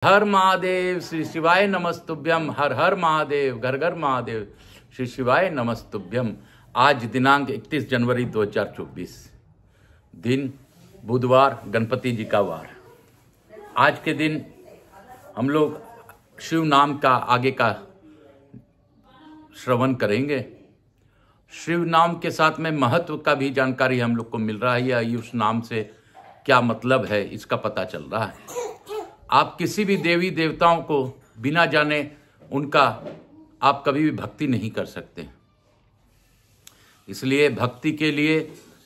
हर महादेव श्री शिवाय नमस्तुभ्यम। हर हर महादेव घर घर महादेव श्री शिवाय नमस्तुभ्यम। आज दिनांक 31 जनवरी 2024, दिन बुधवार, गणपति जी का वार। आज के दिन हम लोग शिव नाम का आगे का श्रवण करेंगे। शिव नाम के साथ में महत्व का भी जानकारी हम लोग को मिल रहा है, या उस नाम से क्या मतलब है इसका पता चल रहा है। आप किसी भी देवी देवताओं को बिना जाने उनका आप कभी भी भक्ति नहीं कर सकते। इसलिए भक्ति के लिए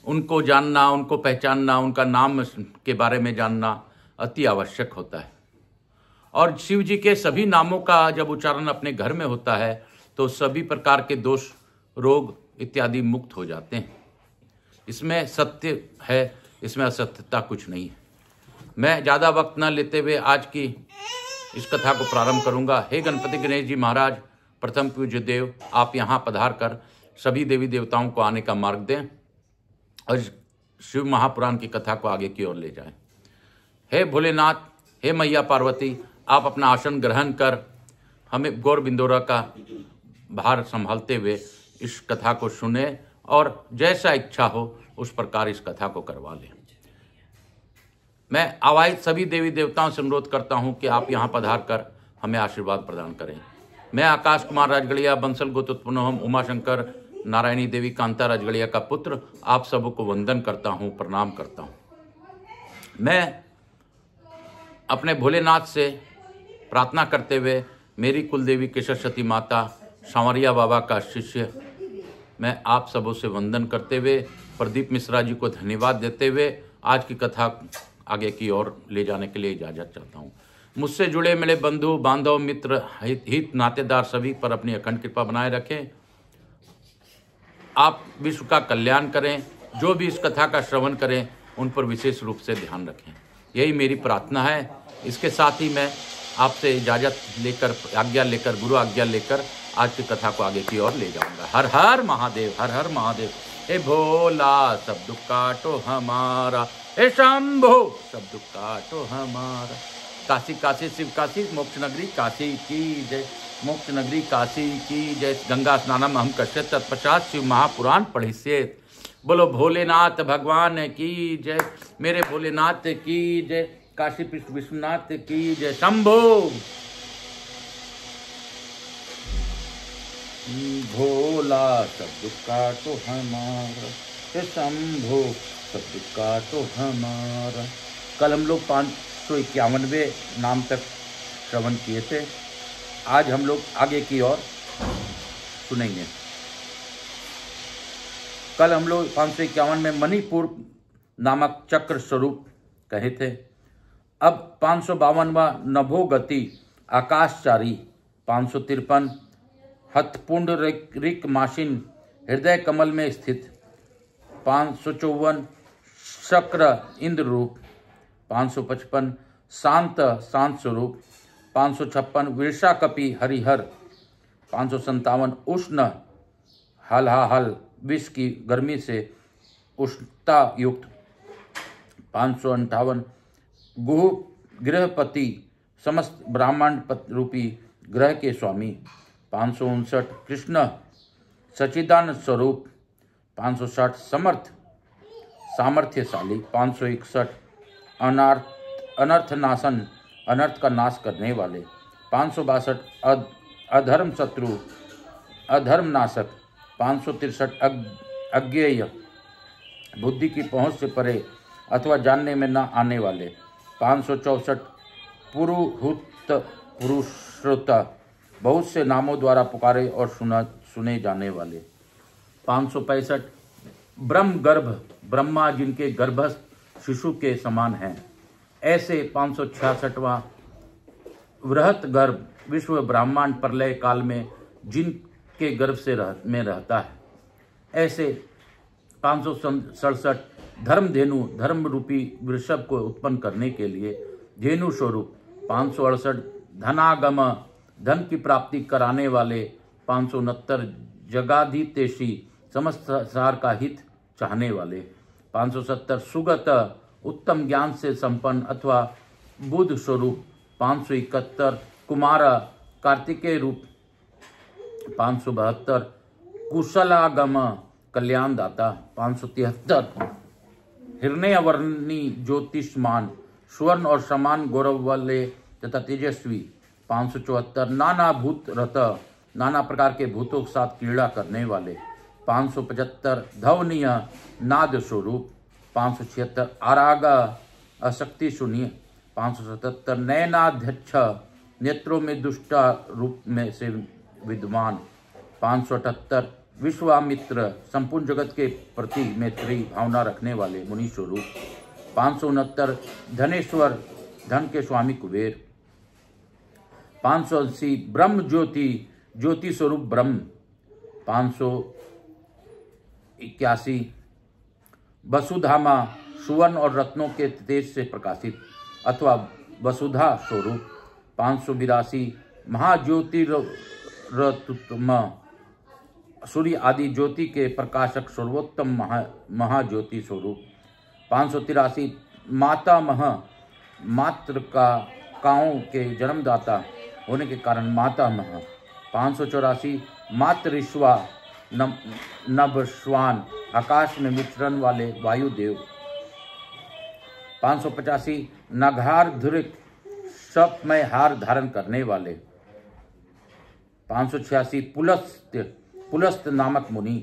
उनको जानना, उनको पहचानना, उनका नाम के बारे में जानना अति आवश्यक होता है। और शिव जी के सभी नामों का जब उच्चारण अपने घर में होता है तो सभी प्रकार के दोष, रोग इत्यादि मुक्त हो जाते हैं। इसमें सत्य है, इसमें असत्यता कुछ नहीं है। मैं ज़्यादा वक्त न लेते हुए आज की इस कथा को प्रारंभ करूंगा। हे गणपति गणेश जी महाराज, प्रथम पूज्य देव, आप यहाँ पधार कर सभी देवी देवताओं को आने का मार्ग दें और शिव महापुराण की कथा को आगे की ओर ले जाएं। हे भोलेनाथ, हे मैया पार्वती, आप अपना आसन ग्रहण कर हमें गौर बिंदोरा का भार संभालते हुए इस कथा को सुने और जैसा इच्छा हो उस प्रकार इस कथा को करवा लें। मैं आवाहित सभी देवी देवताओं से अनुरोध करता हूं कि आप यहां पधार कर हमें आशीर्वाद प्रदान करें। मैं आकाश कुमार राजगढ़िया, बंसल गोत्रोत्पन्न हम उमाशंकर नारायणी देवी कांता राजगढ़िया का पुत्र, आप सबको वंदन करता हूं, प्रणाम करता हूं। मैं अपने भोलेनाथ से प्रार्थना करते हुए मेरी कुलदेवी केशर सती माता सांवरिया बाबा का शिष्य, मैं आप सबों से वंदन करते हुए प्रदीप मिश्रा जी को धन्यवाद देते हुए आज की कथा आगे की ओर ले जाने के लिए इजाज़त चाहता हूँ। मुझसे जुड़े मेरे बंधु बांधव, मित्र, हित नातेदार सभी पर अपनी अखंड कृपा बनाए रखें। आप विश्व का कल्याण करें। जो भी इस कथा का श्रवण करें उन पर विशेष रूप से ध्यान रखें, यही मेरी प्रार्थना है। इसके साथ ही मैं आपसे इजाज़त लेकर, आज्ञा लेकर, गुरु आज्ञा लेकर आज की कथा को आगे की ओर ले जाऊंगा। हर हर महादेव, हर हर महादेव। हे भोला, सब दुख काटो हमारा, हे शंभो, सब दुख काटो हमारा। काशी काशी शिव काशी, मोक्ष नगरी काशी की जय, मोक्ष नगरी काशी की जय। गंगा स्नानम हम कश्यत, तत्पश्चात शिव महापुराण पढ़िष्येत्। बोलो भोलेनाथ भगवान की जय, मेरे भोलेनाथ की जय, काशी विश्वनाथ की जय। शंभो भोला, सब दुख काटो हमारा, हे शंभो, सब दुख काटो हमारा। कल हम लोग 551वें नाम तक श्रवण किए थे। आज हम लोग आगे की ओर सुनेंगे। कल हम लोग 551 में मणिपुर नामक चक्र स्वरूप कहे थे। अब 552वां नभोगति आकाशचारी, 553 हथपुंड रिक माशिन हृदय कमल में स्थित, 554 शक्र इंद्र रूप, 555 शांत स्वरूप, 556 वृषाकपि हरिहर, 557 उष्ण हल विष की गर्मी से उष्णता युक्त, 558 गुह गृहपति, समस्त ब्राह्मण रूपी ग्रह के स्वामी, 559 कृष्ण सच्चिदानंद स्वरूप, 560 समर्थ सामर्थ्यशाली, 561 अनर्थनाशन, अनर्थ का नाश करने वाले, 562 अधर्म शत्रु, अधर्म नाशक, 563 अज्ञेय, बुद्धि की पहुँच से परे अथवा जानने में न आने वाले, 564 पुरुहूत पुरुषोत्ता, बहुत से नामों द्वारा पुकारे और सुने जाने वाले, 565 ब्रह्म गर्भ, ब्रह्मा जिनके गर्भ शिशु के समान हैं, ऐसे 566वां वृहत गर्भ, विश्व ब्रह्मांड प्रलय काल में जिनके गर्भ से में रहता है, ऐसे 567 धर्मधेनु, धर्म रूपी वृषभ को उत्पन्न करने के लिए धेनु स्वरूप, 568 धनागम, धन की प्राप्ति कराने वाले, 569 जगाधितेशी, समस्त संसार का हित चाहने वाले, 570 सुगत, उत्तम ज्ञान से संपन्न अथवा बुद्ध स्वरूप, 571 कुमार कार्तिकेय रूप 572 कुशलागम कल्याणदाता 573 हिरण्यवर्णी ज्योतिष्मान स्वर्ण और समान गौरव वाले तथा तेजस्वी 574 नाना भूत रथ नाना प्रकार के भूतों के साथ क्रीड़ा करने वाले 575 धवनीय नाद स्वरूप 576 आरागा अशक्ति शून्य 577 नयनाध्यक्ष नेत्रों में दुष्ट रूप में से विद्वान 578 विश्वामित्र संपूर्ण जगत के प्रति मैत्री भावना रखने वाले मुनि स्वरूप 569 धनेश्वर धन के स्वामी कुबेर 580 ब्रह्म ज्योति ज्योति स्वरूप ब्रह्म 581 वसुधामा सुवर्ण और रत्नों के तेज से प्रकाशित अथवा वसुधा स्वरूप 582 महाज्योतिरतुतम सूर्य आदि ज्योति के प्रकाशक सर्वोत्तम महाज्योति स्वरूप 583 मातामह मातृकाओं के जन्मदाता होने के कारण मातामह 584 मातृश्वा नभश्वान आकाश में विचरण वाले वायुदेव 585 नघारधुरिक सपमय हार धारण करने वाले 586 पुलस्त नामक मुनि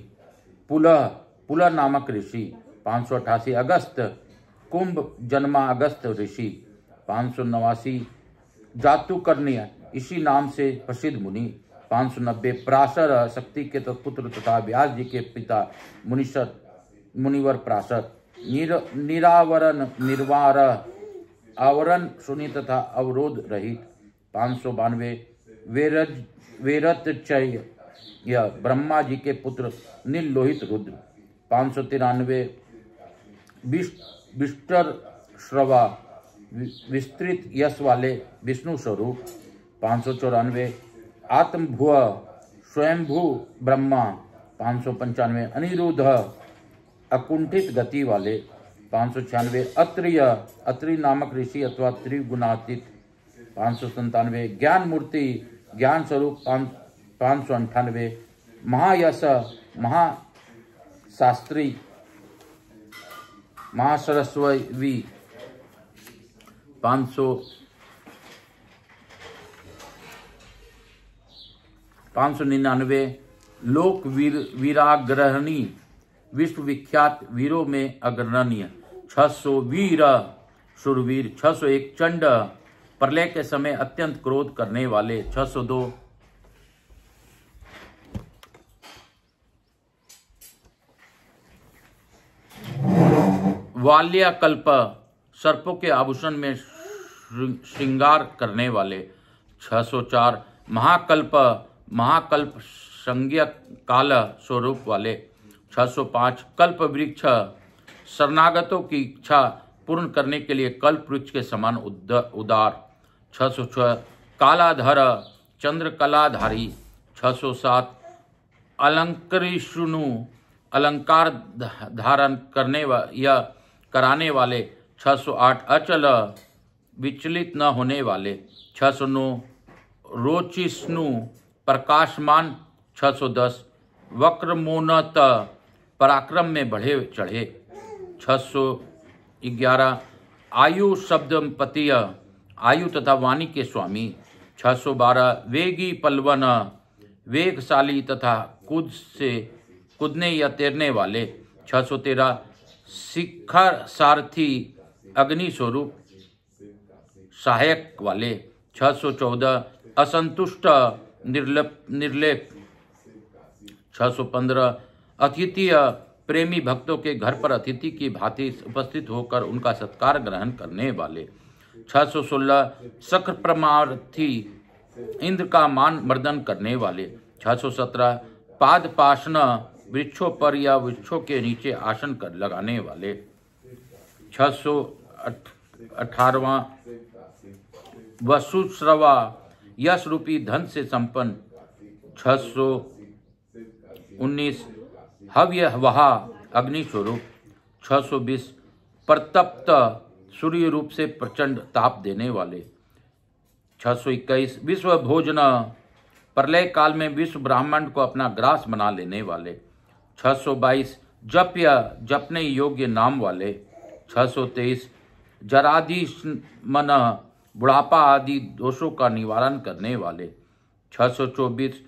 पुलह नामक ऋषि 588 अगस्त कुंभ जन्मा अगस्त ऋषि 589 जातुकर्ण्य इसी नाम से प्रसिद्ध मुनि 590 पराशर शक्ति के पुत्र तथा व्यास जी के पिता मुनिवर पराशर निरावरण निर्वार आवरण शून्य तथा अवरोध रहित 592 वेरतचय ब्रह्मा जी के पुत्र नीललोहित रुद्र 593 विष्टर श्रवा विस्तृत यश वाले विष्णु स्वरूप 594 आत्मभुव स्वयंभू ब्रह्मा 595 अनिरुद्ध अकुंठित गति वाले 596 अत्रि नामक ऋषि अथवा त्रिगुणातीत 597 ज्ञान मूर्ति ज्ञान स्वरूप 598 महायश महाशास्त्री महासरस्वती 599 लोक वीराग्रहणी विश्व विख्यात वीरों में अग्रणीय 600 वीर सुरवीर 601 चंड प्रलय के समय अत्यंत क्रोध करने वाले 602 वाल्यकल्प सर्पों के आभूषण में श्रृंगार करने वाले 604 महाकल्प संज्ञक काल स्वरूप वाले 605 कल्प वृक्ष शरणागतों की इच्छा पूर्ण करने के लिए कल्प वृक्ष के समान उदार 606 कालाधर चंद्रकलाधारी 607 अलंकृष्णु अलंकार धारण करने या कराने वाले 608 अचल विचलित न होने वाले 609 रोचिष्णु प्रकाशमान 610 वक्रमोन्नत पराक्रम में बढ़े चढ़े 611 आयु शब्दपतीय आयु तथा वाणी के स्वामी 612 वेगी पलवन वेगशाली तथा कूदने या तैरने वाले 613 शिखर सारथी अग्नि स्वरूप सहायक वाले 614 असंतुष्ट निर्लेप 615 अतिथि प्रेमी भक्तों के घर पर अतिथि की भांति उपस्थित होकर उनका सत्कार ग्रहण करने वाले 616 शक्र परमार्थी इंद्र का मान मर्दन करने वाले 617 पादपासन वृक्षों पर या वृक्षों के नीचे आसन कर लगाने वाले 618वां वसुश्रवा यश रूपी धन से संपन्न 619 हव्य वहा अग्नि स्वरूप 620 प्रतप्त सूर्य रूप से प्रचंड ताप देने वाले 621 विश्व भोजन, प्रलय काल में विश्व ब्रह्मांड को अपना ग्रास बना लेने वाले। 622 जप्य, जपने योग्य नाम वाले। 623 जराधीष्मन, बुढ़ापा आदि दोषों का निवारण करने वाले। 624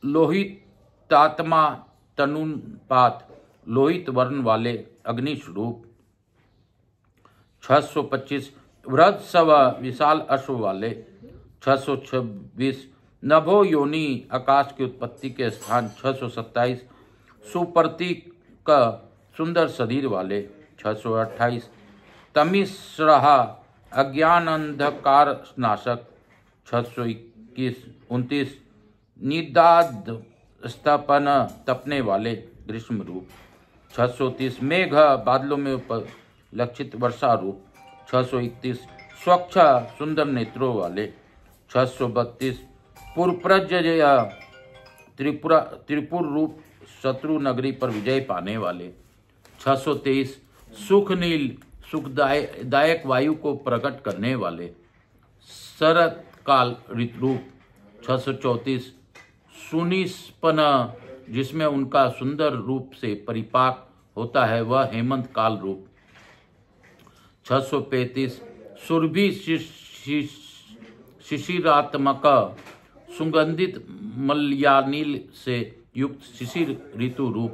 लोहितात्मा, तनुपात, लोहित वर्ण वाले, अग्नि स्वरूप। 625 वृद्धसव, विशाल अश्व वाले। 626 नभो योनि, आकाश की उत्पत्ति के स्थान। 627 सुप्रतीक, सुंदर शरीर वाले। 628 तमिश्रः, अज्ञान अंधकार नाशक। 629 निदाद स्तपन, तपने वाले, ग्रीष्म रूप। 630 मेघ, बादलों में उपलक्षित वर्षा रूप। 631 स्वच्छ, सुंदर नेत्रों वाले। 632 पुरप्रजय, त्रिपुर रूप, शत्रु नगरी पर विजय पाने वाले। 623 सुखनील, सुखदायक वायु को प्रकट करने वाले, शरत काल ऋतुरूप। 634 सुनिस्पन, जिसमें उनका सुंदर रूप से परिपाक होता है, वह हेमंत काल रूप। 635 सुरभि शिशिरात्मक, सुगंधित मलयानील से युक्त शिशिर ऋतु रूप।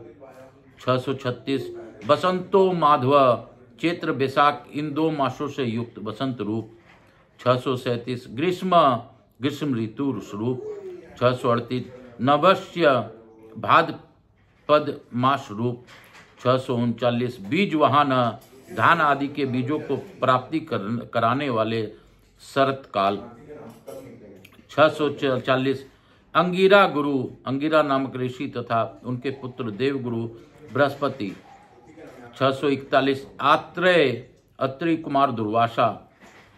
636 बसंतो माधव, चैत्र बैसाख इन 2 मासों से युक्त बसंत रूप। 637 ग्रीष्म ऋतु स्वरूप। 638 नभस्य, भाद्रपद मास रूप। 639 बीज वाहन, धान आदि के बीजों को प्राप्ति कराने वाले, शरत काल। 640 अंगिरा गुरु, अंगिरा नामक ऋषि तथा उनके पुत्र देवगुरु बृहस्पति। 641 आत्रेय, अत्रि कुमार दुर्वासा।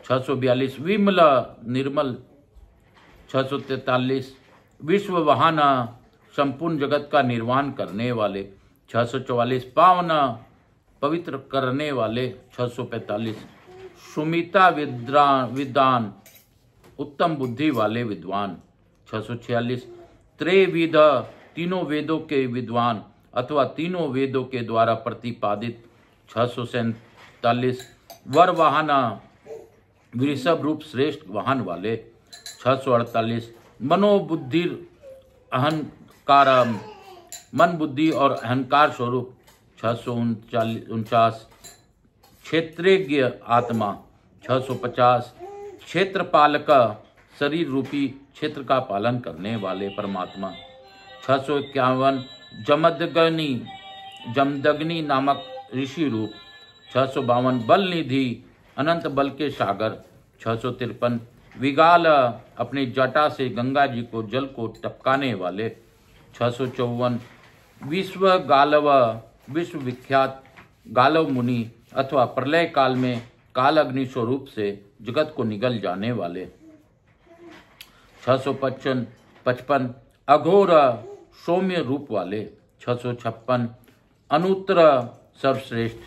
642 विमल, निर्मल। 643 विश्व वाहन, संपूर्ण जगत का निर्वाण करने वाले। 644 पावन, पवित्र करने वाले। 645 सुमिता विद्वान, उत्तम बुद्धि वाले विद्वान। 646 त्रैविध, तीनों वेदों के विद्वान अथवा तीनों वेदों के द्वारा प्रतिपादित। 647 वर वाहन, वृषभ रूप श्रेष्ठ वाहन वाले। 648 मनोबुद्धि अहंकार, मन बुद्धि और अहंकार स्वरूप। 649 क्षेत्रज्ञ आत्मा। 650 क्षेत्रपालक, शरीर रूपी क्षेत्र का पालन करने वाले परमात्मा। 651 जमदग्नि नामक ऋषि रूप। 652 बल निधि, अनंत बल के सागर। 653 विगाल, अपनी जटा से गंगा जी को जल को टपकाने वाले। 654 विश्व गालव, विश्व विख्यात गालव मुनि अथवा प्रलय काल में काल अग्नि स्वरूप से जगत को निगल जाने वाले। 655 अघोर, सौम्य रूप वाले। 656 अनुत्तर, सर्वश्रेष्ठ।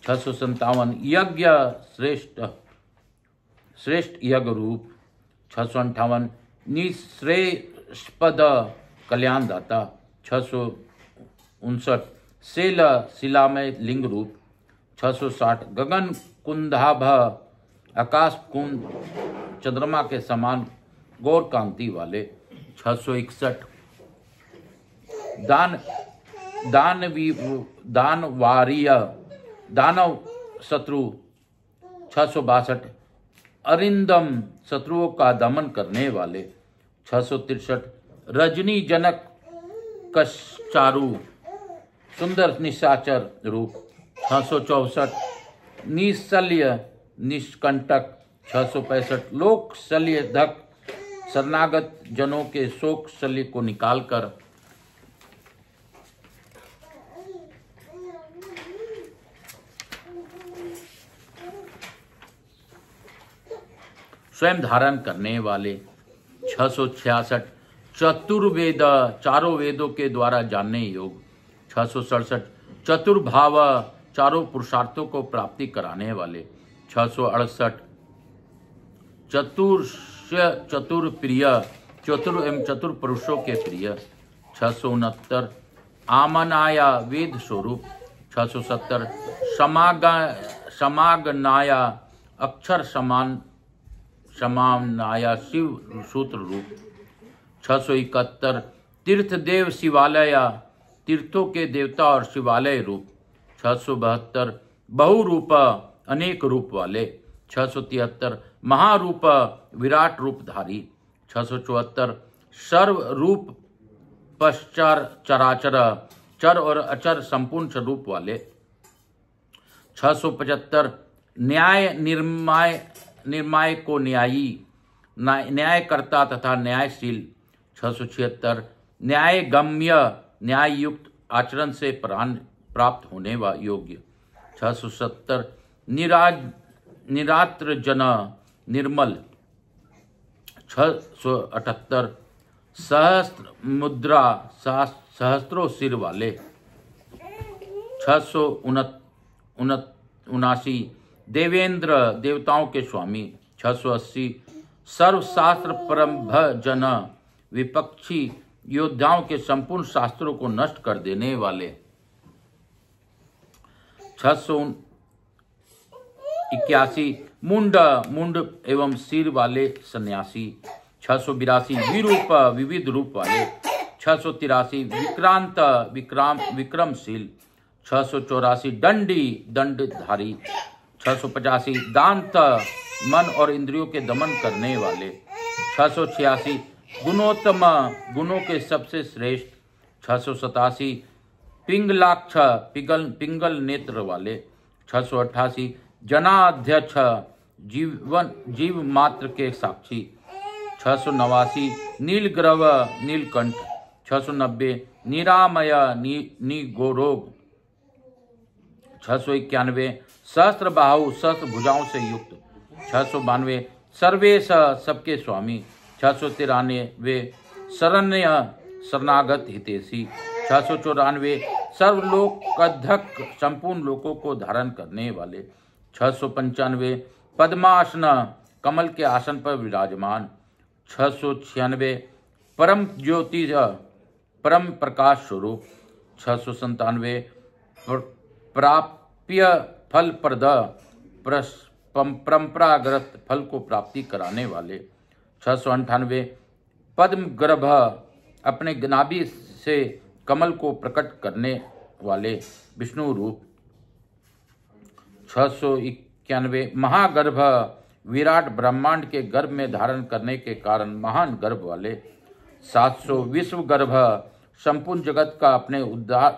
657 यज्ञ, श्रेष्ठ यज्ञ रूप। 658 निःश्रेष्पद, कल्याणदाता। 659 शैल, शिलामय लिंग रूप। 660 गगन कुंदाभ, आकाश कुंद चंद्रमा के समान गौर कांति वाले। 661 दानव शत्रु। 662 अरिंदम, शत्रुओं का दमन करने वाले। 663 रजनी जनक कश्चारु, सुंदर निशाचर रूप। 664 निशल्य, निष्कंटक। 665 लोक शल्यधक, शरणागत जनों के शोक शल्य को निकालकर स्वयं धारण करने वाले। 666 चतुर्वेद, चारों वेदों के द्वारा जानने योग। 667 चतुर्भाव, चारों पुरुषार्थों को प्राप्ति कराने वाले। 668 चतुर्ष मनुष्य चतुर प्रिय, चतुर एवं चतुर पुरुषों के प्रिय। 669 आमनाया वेद स्वरूप। 670 समागनाया अक्षर समानाया शिव सूत्र रूप। 671 तीर्थ देव शिवालय, तीर्थों के देवता और शिवालय रूप। 672 बहुरूप, अनेक रूप वाले। 673 महारूप, विराट रूपधारी। 674 सर्व रूप पश्चर चराचर, चर और अचर संपूर्ण स्वरूप वाले। 675 न्याय निर्माय को न्यायी, न्यायकर्ता तथा न्यायशील। 676 न्याय गम्य, न्याय युक्त आचरण से प्राप्त होने वा योग्य। 670 निरात्र जन, निर्मल। 678 सहस्त्र मुद्रा, सहस्त्रों सिर वाले। 679 देवेंद्र, देवताओं के स्वामी। 680 सर्वशास्त्र परम्भ जन, विपक्षी योद्धाओं के संपूर्ण शास्त्रों को नष्ट कर देने वाले। 681 मुंड, मुंड एवं सिर वाले सन्यासी। 682 विरूप, विविध रूप वाले। 683 विक्रांत, विक्रमशील। 684 दंडी, दंडधारी। 685 दांत, मन और इंद्रियों के दमन करने वाले। 686 गुणोत्तम, गुणों के सबसे श्रेष्ठ। 687 पिंगलाक्ष, पिंगल नेत्र वाले। 688 जनाध्यक्ष, जीव मात्र के साक्षी। 689 नीलग्रव, नीलकंठ। 690 निरामय, निगोरोग। 691 सहस्त्र बाहु, सहस्त्र भुजाओं से युक्त। 692 सर्वेश, सबके स्वामी। 693 शरण्य, शरणागत हितैषी। 694 सर्वलोकधक, संपूर्ण लोकों को धारण करने वाले। 695 पद्मासन, कमल के आसन पर विराजमान। 696 परम ज्योति, परम प्रकाश स्वरूप। 697 प्राप्य फलप्रद, परंपरागत फल को प्राप्ति कराने वाले। 698 पद्म गर्भ, अपने नाभि से कमल को प्रकट करने वाले विष्णु रूप। 691 महागर्भ, विराट ब्रह्मांड के गर्भ में धारण करने के कारण महान गर्भ वाले। 700 विश्व गर्भ, संपूर्ण जगत का अपने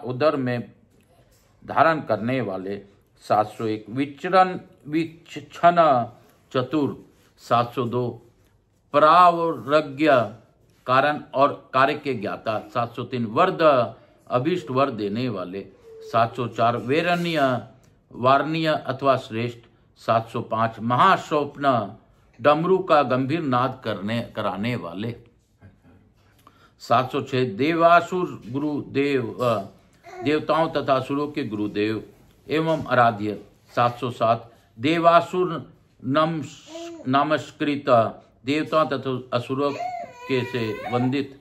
उदर में धारण करने वाले। 701 विचक्षण चतुर। 702 परावरज्ञ, कारण और कार्य के ज्ञाता। 703 वर्द, अभीष्ट वर देने वाले। 704 वारणीय अथवा श्रेष्ठ। 705 महास्वप्न, डमरू का गंभीर नाद कराने वाले। 706 देवासुर गुरुदेव, देवताओं तथा असुरों के गुरुदेव एवं आराध्य। 707 देवासुर नमस्कृत, देवताओं तथा असुरों के से वंदित।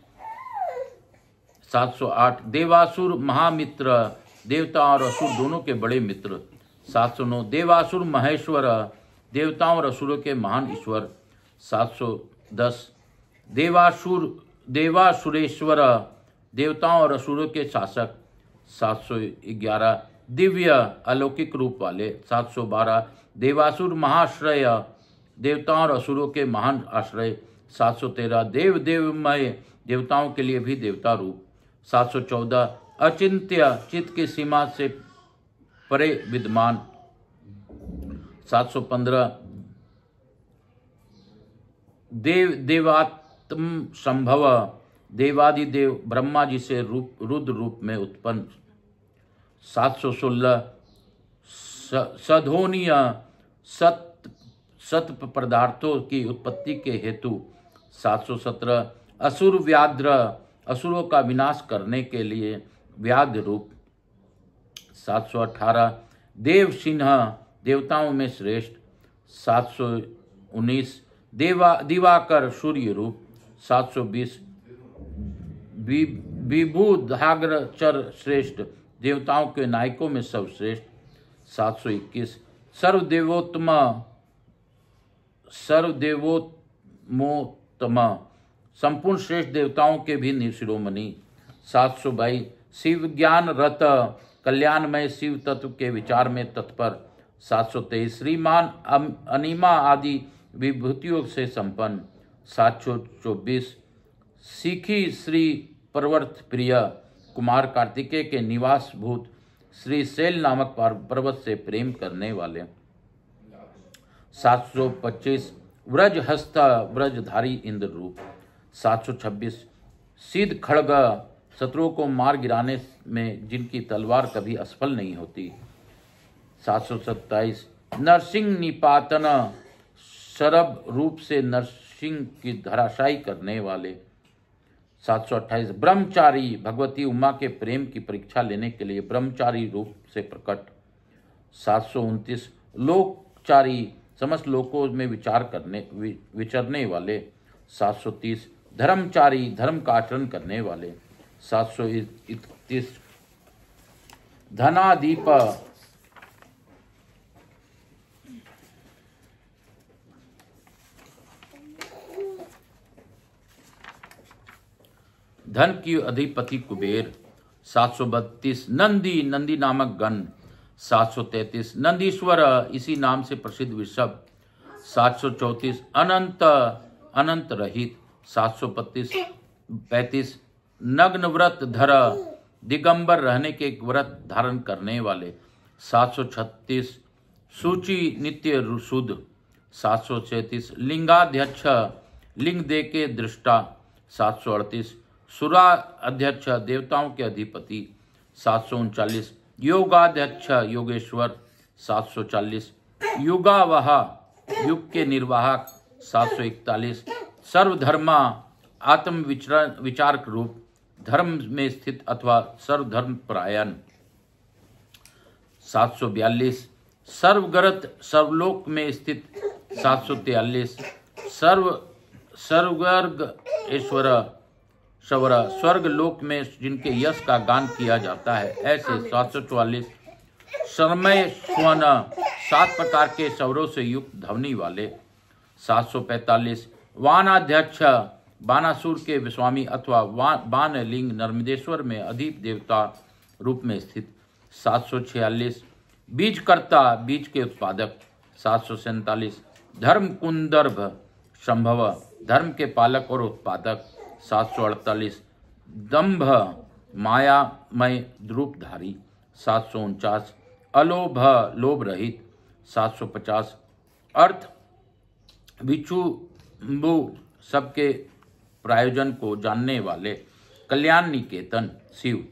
708 देवासुर महामित्र, देवता और असुर दोनों के बड़े मित्र। 709 देवासुर महेश्वर, देवताओं और असुरों के महान ईश्वर। 710 देवासुरेश्वर, देवताओं और असुरों के शासक। 711 दिव्य, अलौकिक रूप वाले। 712 देवासुर महाश्रय, देवताओं और असुरों के महान आश्रय। 713 देवमय, देवताओं के लिए भी देवता रूप। 714 अचिंत्य, चित्त की सीमा से परे विद्यमान। 715 देवात्म संभव, देवादिदेव ब्रह्मा जी से रुद्र रूप में उत्पन्न। 716 सधोनीय, सत पदार्थों की उत्पत्ति के हेतु। 717 असुर व्याघ्र, असुरों का विनाश करने के लिए व्याघ्र रूप। 718 देव सिंह, देवताओं में श्रेष्ठ। 719 दिवाकर सूर्य रूप। 720 विबुधाग्रचर श्रेष्ठ, देवताओं के नायकों में सर्वश्रेष्ठ। 721 सर्वदेवोत्तम, संपूर्ण श्रेष्ठ देवताओं के भी शिरोमणि। 722 शिव ज्ञान रत, कल्याणमय शिव तत्व के विचार में तत्पर। 723 श्रीमान अनिमा आदि विभूतियों से संपन्न। 724 सीखी श्री परवर्त प्रिय, कुमार कार्तिकेय के निवास भूत श्री शैल नामक पर्वत से प्रेम करने वाले। 725 व्रजहस्त, व्रजधारी इंद्र रूप। 726 सिद्ध खड़ग, शत्रुओं को मार गिराने में जिनकी तलवार कभी असफल नहीं होती। 727 नरसिंह निपातन, शरभ रूप से नरसिंह की धराशायी करने वाले। 728 ब्रह्मचारी, भगवती उमा के प्रेम की परीक्षा लेने के लिए ब्रह्मचारी रूप से प्रकट। 729 लोकचारी, समस्त लोकों में विचरने वाले। 730 धर्मचारी, धर्म का आचरण करने वाले। 731 धनादीप, धन की अधिपति कुबेर। 732 नंदी, नंदी नामक गण। 733 नंदीश्वर, इसी नाम से प्रसिद्ध वृषभ। 734 अनंत, अनंत रहित। 735 नग्न व्रत धर, दिगंबर रहने के व्रत धारण करने वाले। 736 सूची नित्य शुद्ध। 737 लिंगाध्यक्ष, लिंग दे के दृष्टा। 738 सुरा अध्यक्ष, देवताओं के अधिपति। 739 योगाध्यक्ष, योगेश्वर। 740 युगावह, युग के निर्वाहक। 741 सर्वधर्मा, आत्म विचारक रूप, धर्म में स्थित अथवा सर्वधर्म परायण। 742 सर्वगरत, सर्वलोक में स्थित। 743 सर्ववर्ग ईश्वर, स्वर्ग लोक में जिनके यश का गान किया जाता है ऐसे। 744 शर्मय स्वर्ण, 7 प्रकार के स्वरों से युक्त ध्वनि वाले। 745 वानाध्यक्ष, बानासुर के स्वामी अथवा बानलिंग, नर्मदेश्वर में अधिप देवता रूप में स्थित। 746 बीजकर्ता, बीज के उत्पादक। 747 धर्म कुंदर्भ, संभव, धर्म के पालक और उत्पादक। 748 दंभ, मायामय रूपधारी। 749 अलोभ, लोभ रहित। 750 अर्थ विचुंबु, सबके प्रायोजन को जानने वाले, कल्याण निकेतन शिव।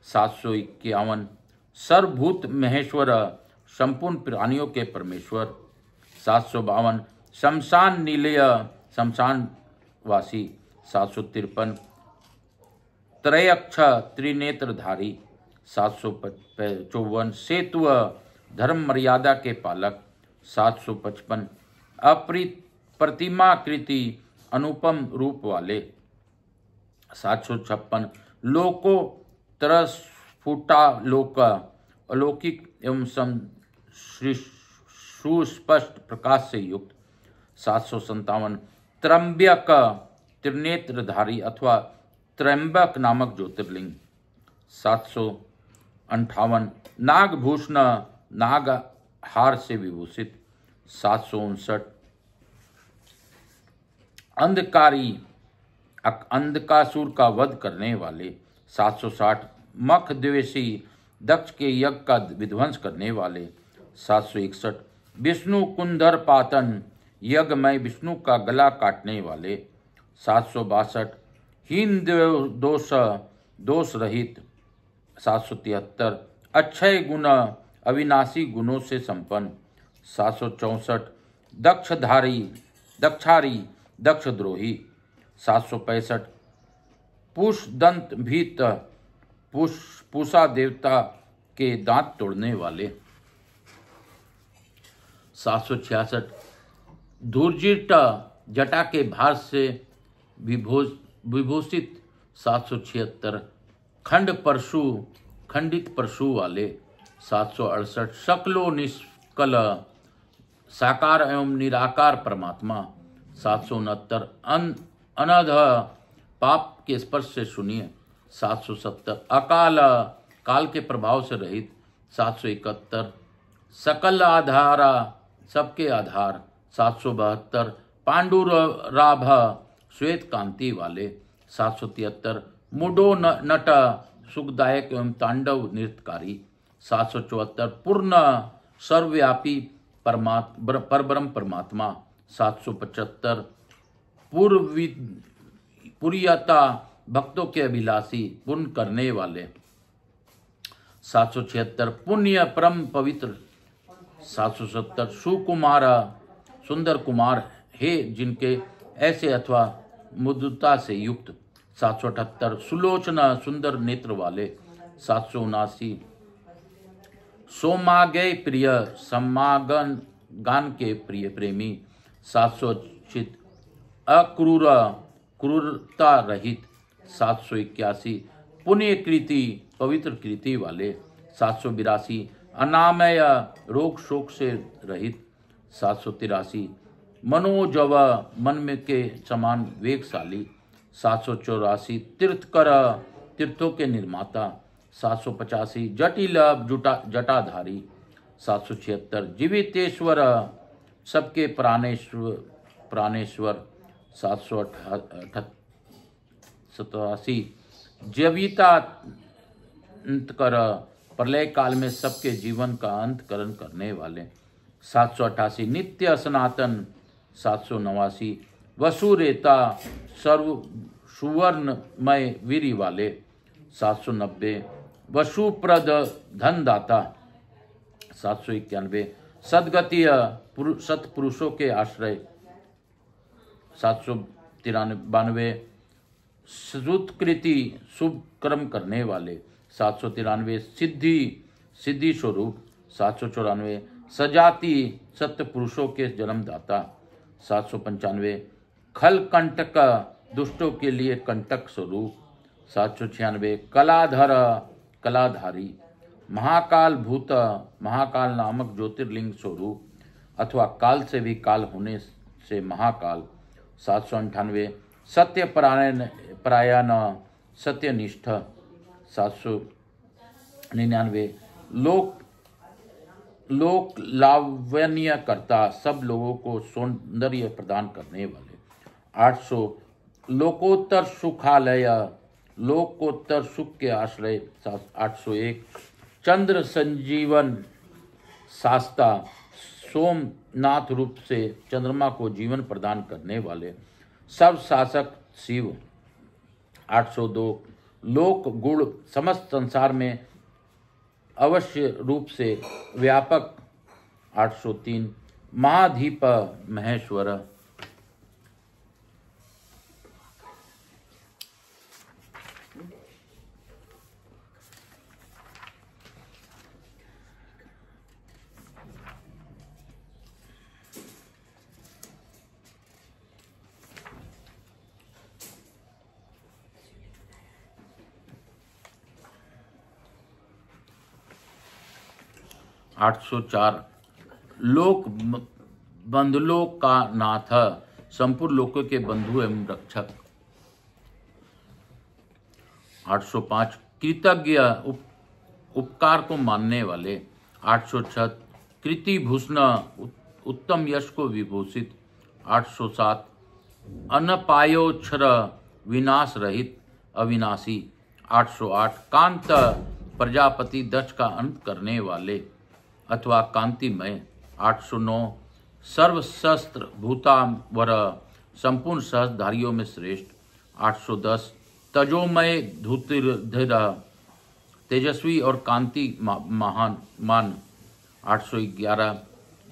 751 सर्वभूत महेश्वर, संपूर्ण प्राणियों के परमेश्वर। 752 शमशान निलय, शमशानवासी। 753 त्रयक्ष, त्रिनेत्रधारी। 754 सेतु, धर्म मर्यादा के पालक। 755 प्रतिमाकृति, अनुपम रूप वाले। 756 लोको तरस्फुटालोक, अलौकिक एवं सुस्पष्ट प्रकाश से युक्त। 757 त्रंबक, त्रिनेत्रधारी अथवा त्रंबक नामक ज्योतिर्लिंग। 758 नागभूषण, नाग हार से विभूषित। 759 अंधकारी, अंधकासुर का वध करने वाले। 760 मख द्वेषी, दक्ष के यज्ञ का विध्वंस करने वाले। 761 विष्णु कुंदर पातन, यज्ञमय विष्णु का गला काटने वाले। 762 हीन दोष, दोष रहित। 773 अक्षय गुण, अविनाशी गुणों से संपन्न। 764 दक्षारी, दक्षद्रोही। 765 पुष्दंत भीत, पूषा देवता के दांत तोड़ने वाले। 766 धूर्जिट, जटा के भार से विभूषित 776, खंडित परशु वाले 768, शकलो निष्कल साकार एवं निराकार परमात्मा 769, अनध पाप के स्पर्श से शून्य 770, अकाल काल के प्रभाव से रहित 771, सकल आधारा सबके आधार 772, पांडुराभ श्वेत कांति वाले 773, मुडो नट सुखदायक एवं तांडव नृत्यकारी 774, पूर्ण सर्वव्यापी परब्रह्म परमात्मा 775, पुरियता भक्तों के अभिलाषी पुण्य करने वाले 776, पुण्य परम पवित्र 770, सुकुमार सुंदर कुमार हे जिनके ऐसे अथवा मुद्रता से युक्त 778, सुलोचना सुंदर नेत्र वाले 779, सोमागे प्रिय समागन गान के प्रिय प्रेमी 780, क्रूरता रहित 781, पुण्य कृति पवित्र कृति वाले 782, अनामय रोग शोक से रहित 783, मनोजव मन में के समान वेगशाली 784, तीर्थकर तीर्थों के निर्माता 785, जटिल जटाधारी 776, जीवितेश्वर सबके प्राणेश्वर 787, जीविता अंतकर प्रलय काल में सबके जीवन का अंतकरण करने वाले 788, नित्य सनातन 789, वसुरेता सर्व सुवर्णमय वीरि वाले 790, वसुप्रद धनदाता 791, सदगतीय सत्पुरुषों के आश्रय 792, श्रुतकृति शुभ कर्म करने वाले 793, सिद्धि स्वरूप 794, सजाति सत्य पुरुषों के जन्मदाता 795, खल कंटक दुष्टों के लिए कंटक स्वरूप 796, कलाधारी महाकाल भूत महाकाल नामक ज्योतिर्लिंग स्वरूप अथवा काल से भी काल होने से महाकाल 798, सत्य परायण सत्यनिष्ठ 799, लोक लावण्य करता सब लोगों को सौंदर्य प्रदान करने वाले 800, लोकोत्तर सुखालय लोकोत्तर सुख के आश्रय 801, चंद्र संजीवन शास्ता सोमनाथ रूप से चंद्रमा को जीवन प्रदान करने वाले सब शासक शिव 802, लोक गुण समस्त संसार में अवश्य रूप से व्यापक 803, महाधीप महेश्वर 804, लोक बंधुलोक का नाथ संपूर्ण लोकों के बंधु एवं रक्षक 805, कृतज्ञ उपकार को मानने वाले 806, कृति भूषण उत्तम यश को विभूषित 807, अनपायोक्षर विनाश रहित अविनाशी 808, कांत प्रजापति दक्ष का अंत करने वाले अथवा कांतिमय 809, सर्वशस्त्र भूतावर संपूर्ण सहस्रधारियों में श्रेष्ठ 810, तजोमय धूतिर्धर तेजस्वी और कांति मान 811,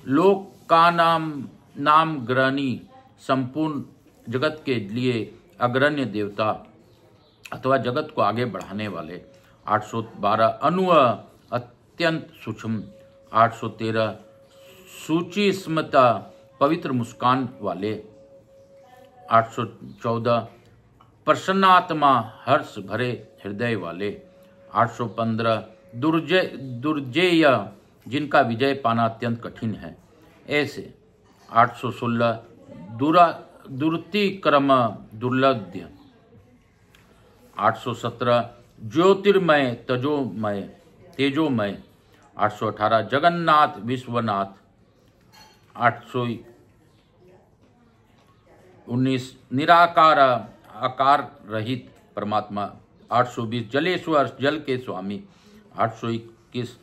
लोक का नाम ग्रहणी संपूर्ण जगत के लिए अग्रण्य देवता अथवा जगत को आगे बढ़ाने वाले 812, अनुव अत्यंत सूक्ष्म 813, सूची स्मृता पवित्र मुस्कान वाले 814 प्रसन्नात्मा हर्ष भरे हृदय वाले। 815 दुर्जेय जिनका विजय पाना अत्यंत कठिन है ऐसे। 816 दुर्तिक्रम दुर्लभ्य। 817 ज्योतिर्मय तेजोमय। 818 जगन्नाथ विश्वनाथ। 819 निराकार आकार रहित परमात्मा। 820 जलेश्वर जल के स्वामी। 821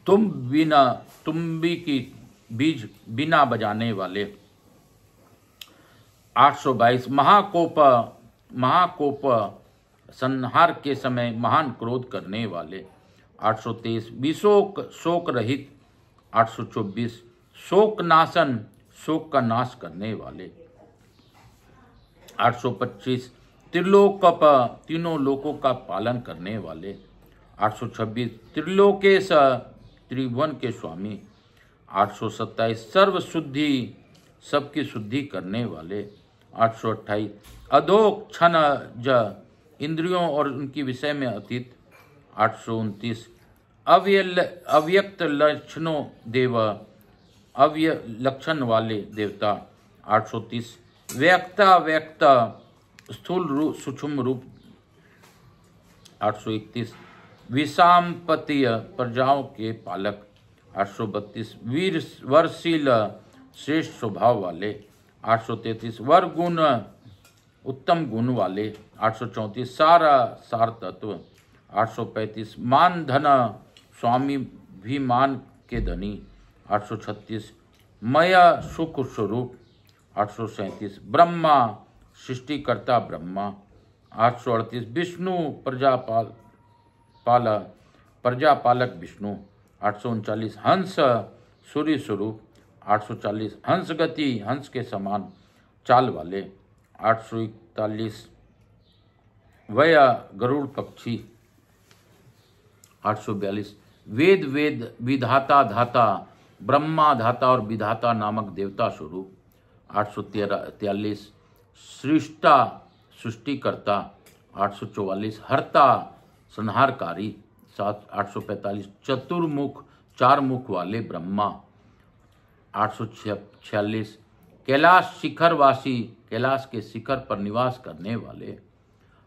तुम्बी की बीज बिना बजाने वाले। 822 महाकोप संहार के समय महान क्रोध करने वाले। 823 विशोक शोक रहित। 824 शोक नाशन शोक का नाश करने वाले। 825 त्रिलोकप तीनों लोकों का पालन करने वाले। 826 त्रिलोकेश त्रिभुवन के स्वामी। 827 सर्व शुद्धि सबकी शुद्धि करने वाले। 828 अधोक्षण ज इंद्रियों और उनकी विषय में अतीत। 829 अव्यक्त लक्षणों देव अव्य लक्षण वाले देवता। 830 व्यक्त स्थूल रूप सूक्ष्म रूप। 831 विषामपतीय प्रजाओं के पालक। 832 वीरशील श्रेष्ठ स्वभाव वाले। 833 वर गुण उत्तम गुण वाले। 834 सार तत्व। 835 मान धन स्वामी भी मान के धनी। 836 मय सुख स्वरूप। 837 ब्रह्मा सृष्टिकर्ता ब्रह्मा। 838 विष्णु प्रजापालक विष्णु। 839 हंस सूर्य स्वरूप। 840 हंस गति हंस के समान चाल वाले। 841 वय गरुड़ पक्षी। 842 वेद विधाता धाता ब्रह्मा धाता और विधाता नामक देवता स्वरूप। 843 सृष्टा सृष्टिकर्ता। 844 हर्ता संहारकारी। 845 चतुर्मुख चार मुख वाले ब्रह्मा। 846 कैलाश शिखरवासी कैलाश के शिखर पर निवास करने वाले।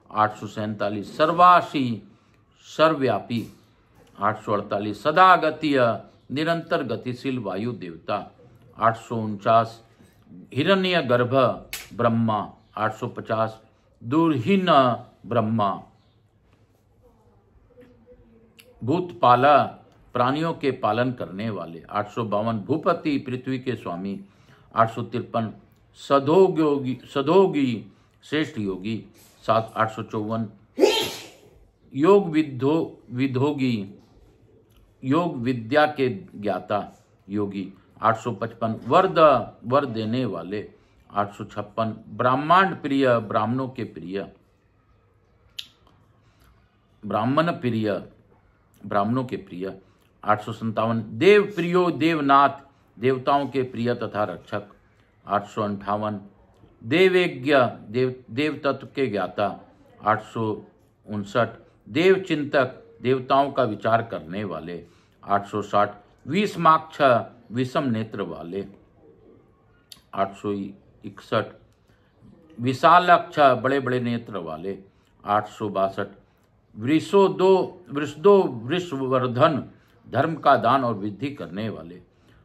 847 सर्वासी सर्वव्यापी। 848 सदा गतीय निरंतर गतिशील वायु देवता। 849 हिरण्य गर्भ ब्रह्मा। 850 दुर्हीन ब्रह्मा भूतपाला प्राणियों के पालन करने वाले। 852 भूपति पृथ्वी के स्वामी। 853 सदोगी श्रेष्ठ योगी। 854 योग विद्या के ज्ञाता योगी। 855 वर देने वाले। 856 ब्राह्मण प्रिय ब्राह्मणों के प्रिय ब्राह्मणों के प्रिय। 857 देव प्रियो देवनाथ देवताओं के प्रिय तथा रक्षक। 858 देवज्ञ देव तत्व के ज्ञाता। 859 देव चिंतक देवताओं का विचार करने वाले। 860 विषमाक्ष विषम नेत्र वाले। 861 विशालक्ष बड़े बड़े नेत्र वाले। 862 वृषवर्धन धर्म का दान और वृद्धि करने वाले।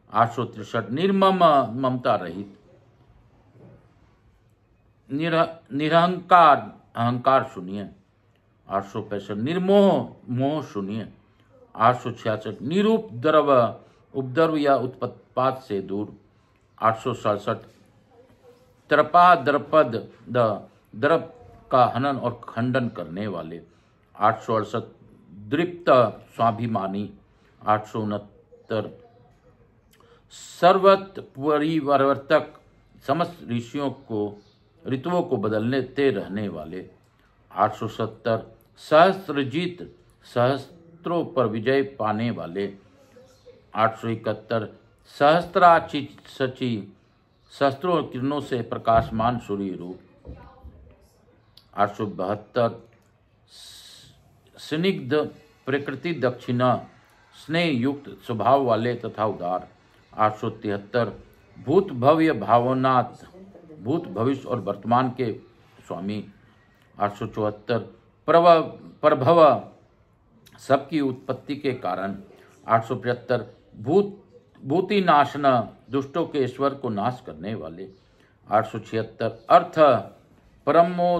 863 निर्मम ममता रहित निरहंकार अहंकार शून्य। 865 निर्मोह मोह शून्य। 866 उपद्रव या उत्पात से दूर। 867 त्रपा द्रपद द्रप का हनन और खंडन करने वाले। 868 दृप्त स्वाभिमानी। 869 सर्वत्र परिवर्तक समस्त ऋतुओं को बदलते रहने वाले। 870 सहस्त्रजीत सहस्त्रों पर विजय पाने वाले। 871 सहस्त्राची सहस्त्रों किरणों से प्रकाशमान सूर्य रूप। 872 स्निग्ध प्रकृति दक्षिणा स्नेह युक्त स्वभाव वाले तथा उदार। 873 भूत भव्य भावनात् भूत भविष्य और वर्तमान के स्वामी। 874 प्रभव सबकी उत्पत्ति के कारण। 875 भूति नाशन दुष्टों के ईश्वर को नाश करने वाले। 876 अर्थ परमो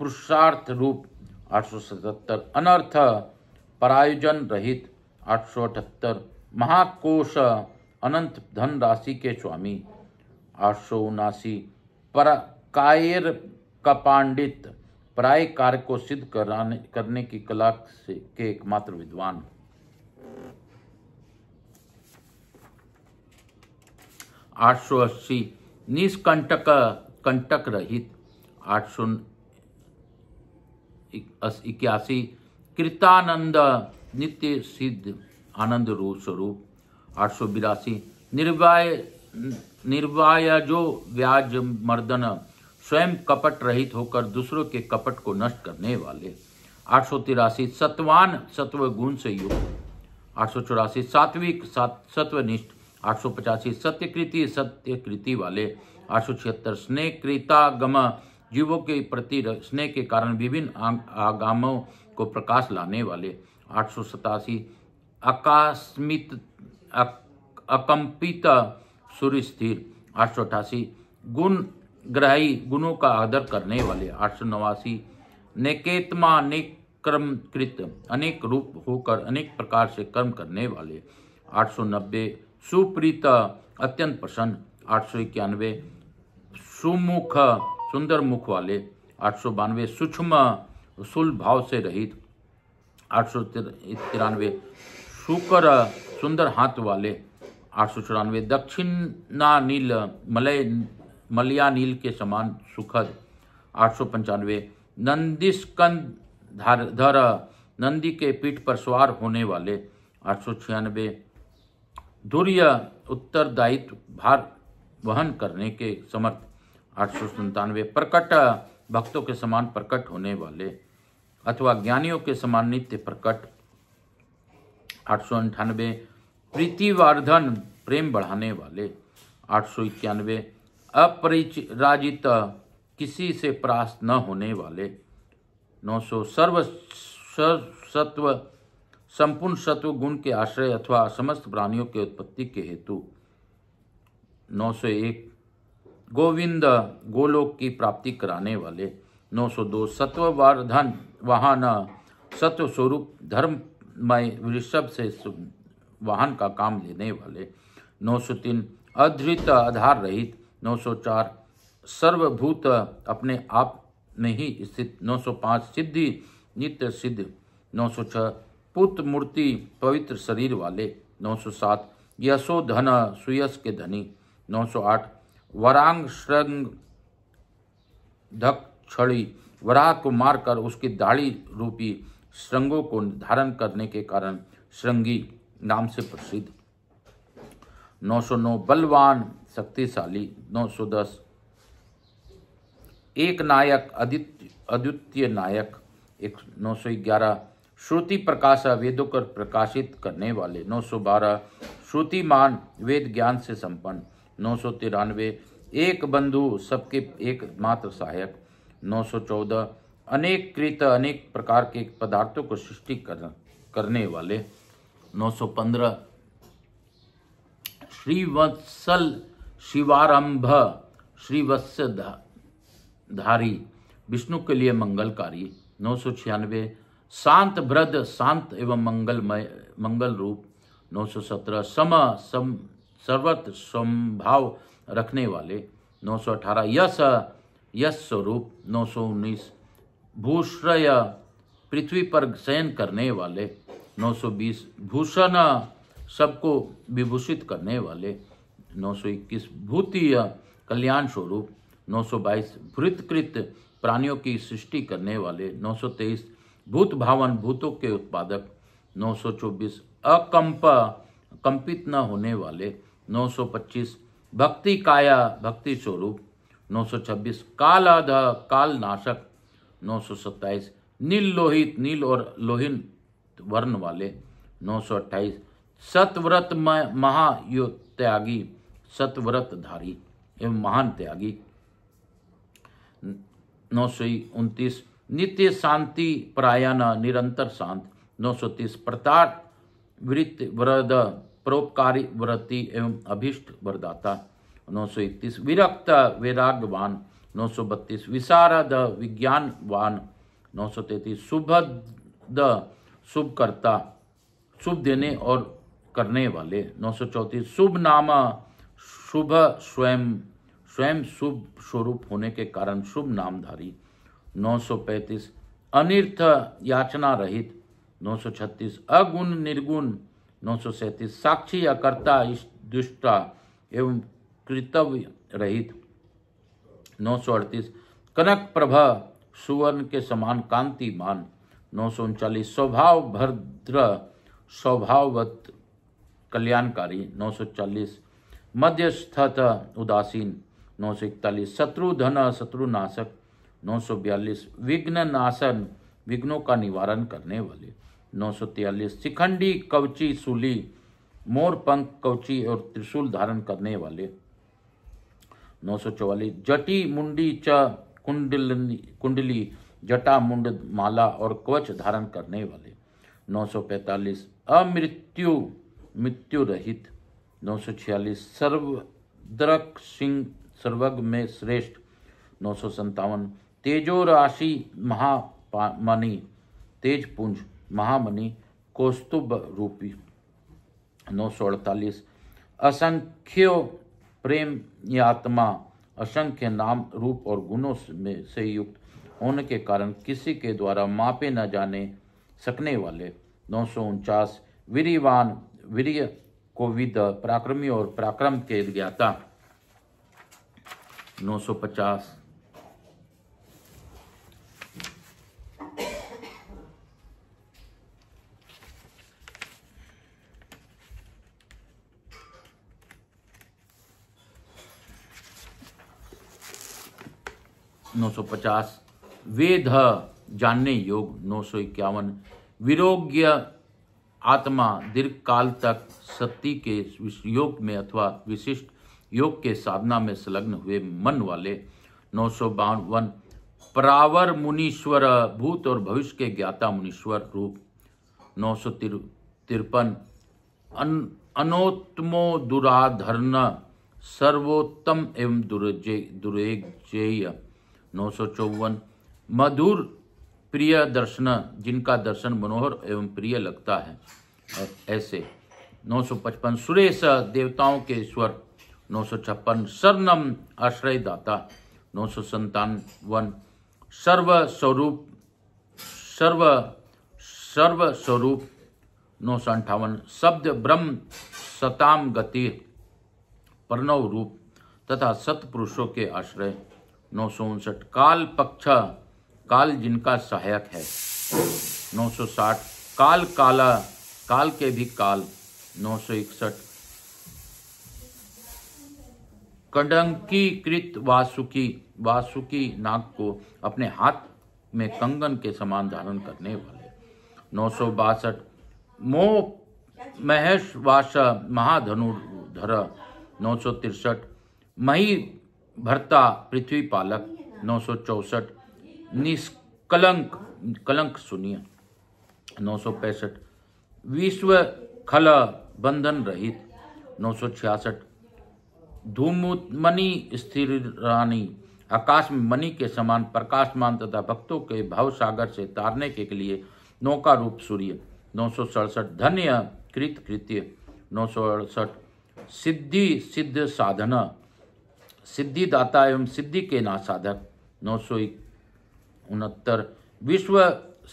पुरुषार्थ रूप। 877 अनर्थ परायोजन रहित। 878 महाकोश अनंत धन राशि के स्वामी। 879 पर कायर का पांडित पराय कार्य को सिद्ध करने की कला के एकमात्र विद्वान। 880 निष्कंटक कंटक रहित। 881 कृतानंद नित्य सिद्ध आनंद रूप स्वरूप। 882 निर्वाय जो व्याज मर्दन स्वयं कपट रहित होकर दूसरों के कपट को नष्ट करने वाले। 883 सत्वान सत्व गुण से युक्त। 884 सात्विक सत्वनिष्ठ। 885 सत्यकृति सत्यकृति वाले। 876 स्नेहकृतागम जीवों के प्रति स्नेह के कारण विभिन्न आगामों को प्रकाश लाने वाले। 887 अकास्मित अकंपित सूर्य स्थिर। 888 गुण ग्रही गुणों का आदर करने वाले। 889 नेकेतमा अनेक कर्मकृत अनेक रूप होकर अनेक प्रकार से कर्म करने वाले। 890 सुप्रीत अत्यंत प्रसन्न। 891 सुमुख सुंदर मुख वाले। 892 सूक्ष्म सुल भाव से रहित। 893 शुकर सुंदर हाथ वाले। 894 दक्षिणा नील मलया नील के समान सुखद। 895 नंदिस्कंधर नंदी के पीठ पर सवार होने वाले। 896 धुर्य उत्तरदायित्व भार वहन करने के समर्थ। 897 प्रकट भक्तों के समान प्रकट होने वाले अथवा ज्ञानियों के समान नित्य प्रकट। 898 प्रीतिवर्धन प्रेम बढ़ाने वाले। 891 अपरिचित किसी से परास्त न होने वाले। 900 सर्व सत्व संपूर्ण सत्व गुण के आश्रय अथवा समस्त प्राणियों के उत्पत्ति के हेतु। 901 गोविंद गोलोक की प्राप्ति कराने वाले। 902 सत्ववर्धन वाहन सत्व स्वरूप धर्ममय वृषभ से वाहन का काम लेने वाले। 903 अधृत आधार रहित। 904 सर्वभूत अपने आप में ही स्थित। 905 सिद्धि नित्य सिद्ध। 906 पुत्र मूर्ति पवित्र शरीर वाले। 907 यशो धन सुयश के धनी। 908 वरांग श्रृंग धक छड़ी वराह को मारकर उसकी दाढ़ी रूपी श्रृंगों को धारण करने के कारण श्रृंगी नाम से प्रसिद्ध। 909 बलवान शक्तिशाली। 910 एक नायक अद्वितीय नायक। 911 श्रुति प्रकाश वेदों को प्रकाशित करने वाले। 912 श्रुतिमान वेद ज्ञान से संपन्न। 993 एक बंधु सबके एकमात्र सहायक। 914 अनेक कृत अनेक प्रकार के पदार्थों को सृष्टि करने वाले। 915 श्रीवत्सल शिवारंभ श्रीवत्स धारी विष्णु के लिए मंगलकारी। 996 शांत भ्रद शांत एवं मंगल रूप। 917 सर्वत्र संभाव रखने वाले। 918 यश स्वरूप। 919 भूश्रय पृथ्वी पर शयन करने वाले। 920 भूषण सबको विभूषित करने वाले। 921 भूतीय कल्याण स्वरूप। 922 भृतकृत प्राणियों की सृष्टि करने वाले। 923 भूत भावन भूतों के उत्पादक। 924 कंपित न होने वाले। 925 भक्ति काया भक्ति स्वरूप 926, काल अध काल नाशक 927, नील लोहित नील और लोहिन वर्ण वाले 928, सतव्रत महायुत्यागी सतव्रतधारी एवं महान त्यागी 929, नित्य शांति परायण निरंतर शांत 930, प्रताप वृत्ति वरद परोपकारी व्रति एवं अभीष्ट वरदाता 931, विरक्त वैराग्यवान 932, विशारद विज्ञानवान 933, शुभद शुभकर्ता शुभ देने और करने वाले 934, शुभ नाम शुभ स्वयं शुभ स्वरूप होने के कारण शुभ नामधारी 935, अनिर्थ याचना रहित 936, अगुण निर्गुण 937, साक्षी अकर्ता दुष्टा एवं कृतव्य रहित 938, कनक प्रभा सुवर्ण के समान कांतिमान 939, स्वभाव भद्र स्वभाववत कल्याणकारी 940, मध्यस्थत उदासीन 941, शत्रुधन शत्रुनाशक 942, विघ्न नाशन विघ्नों का निवारण करने वाले 943, शिखंडी कवची सूली मोर पंख कवची और त्रिशूल धारण करने वाले 944, जटी मुंडी च कुंडली जटा मुंड माला और कवच धारण करने वाले 945, अमृत्यु मृत्यु रहित 946, सर्वद्रक सिंह सर्वज्ञ में श्रेष्ठ 957, तेजो राशि महामणि तेजपुंज महामणि कौस्तुभ रूपी 948, असंख्यो प्रेम आत्मा असंख्य नाम रूप और गुणों में से युक्त होने के कारण किसी के द्वारा मापे न जाने सकने वाले 949, वीरवान वीर्य कोविद पराक्रमी और पराक्रम के ज्ञाता 950, वेद जानने योग 951, विरोग्य आत्मा दीर्घ काल तक सत्य के योग में अथवा विशिष्ट योग के साधना में संलग्न हुए मन वाले 952, परावर मुनीश्वर भूत और भविष्य के ज्ञाता मुनीश्वर रूप 953, अनोत्तमो दुराधर्ण सर्वोत्तम एवं दुरेजेय 954, मधुर प्रिय दर्शन जिनका दर्शन मनोहर एवं प्रिय लगता है ऐसे 955, सुरेश देवताओं के ईश्वर 956, शरणम आश्रय दाता 957, सर्व स्वरूप 958, शब्द ब्रह्म सताम गति प्रणव रूप तथा सत्पुरुषों के आश्रय 959, काल पक्ष काल जिनका सहायक है 960, काल काला काल के भी काल 961, कड़ंकीकृत वासुकी नाग को अपने हाथ में कंगन के समान धारण करने वाले 962, मोह महेश वास महाधनुर्धर 963, मही भरता पृथ्वी पालक 964, निष्कलंक कलंक सुनिए 965, विश्व खल बंधन रहित 966, धूममणि स्थिर रानी आकाश में मणि के समान प्रकाशमान तथा भक्तों के भाव सागर से तारने के लिए नौका रूप सूर्य 967, धन्य कृत कृत्य 968, सिद्धि सिद्ध साधना सिद्धिदाता एवं सिद्धि के ना साधक 969, विश्व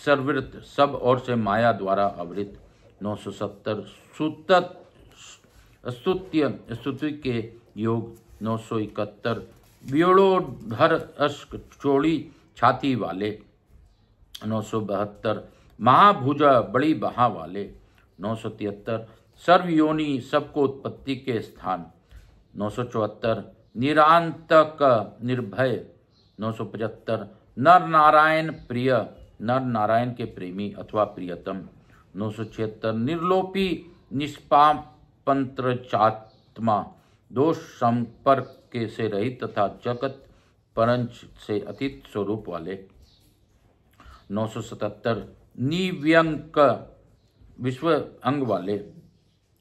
सर्वृत सब ओर से माया द्वारा आवृत 970, स्तुति के योग 971, व्योड़ोधर अश्क चौड़ी छाती वाले 972, महाभुज बड़ी बहा वाले 973, सर्वयोनि सबको उत्पत्ति के स्थान 974 निरांतक निर्भय। 975 नर नारायण प्रिय, नर नारायण के प्रेमी अथवा प्रियतम। 976 निर्लोपी निष्पापंत्रचात्मा, दोष संपर्क के से रहित तथा जगत परंच से अतीत स्वरूप वाले। 977 निव्यंक विश्व अंग वाले,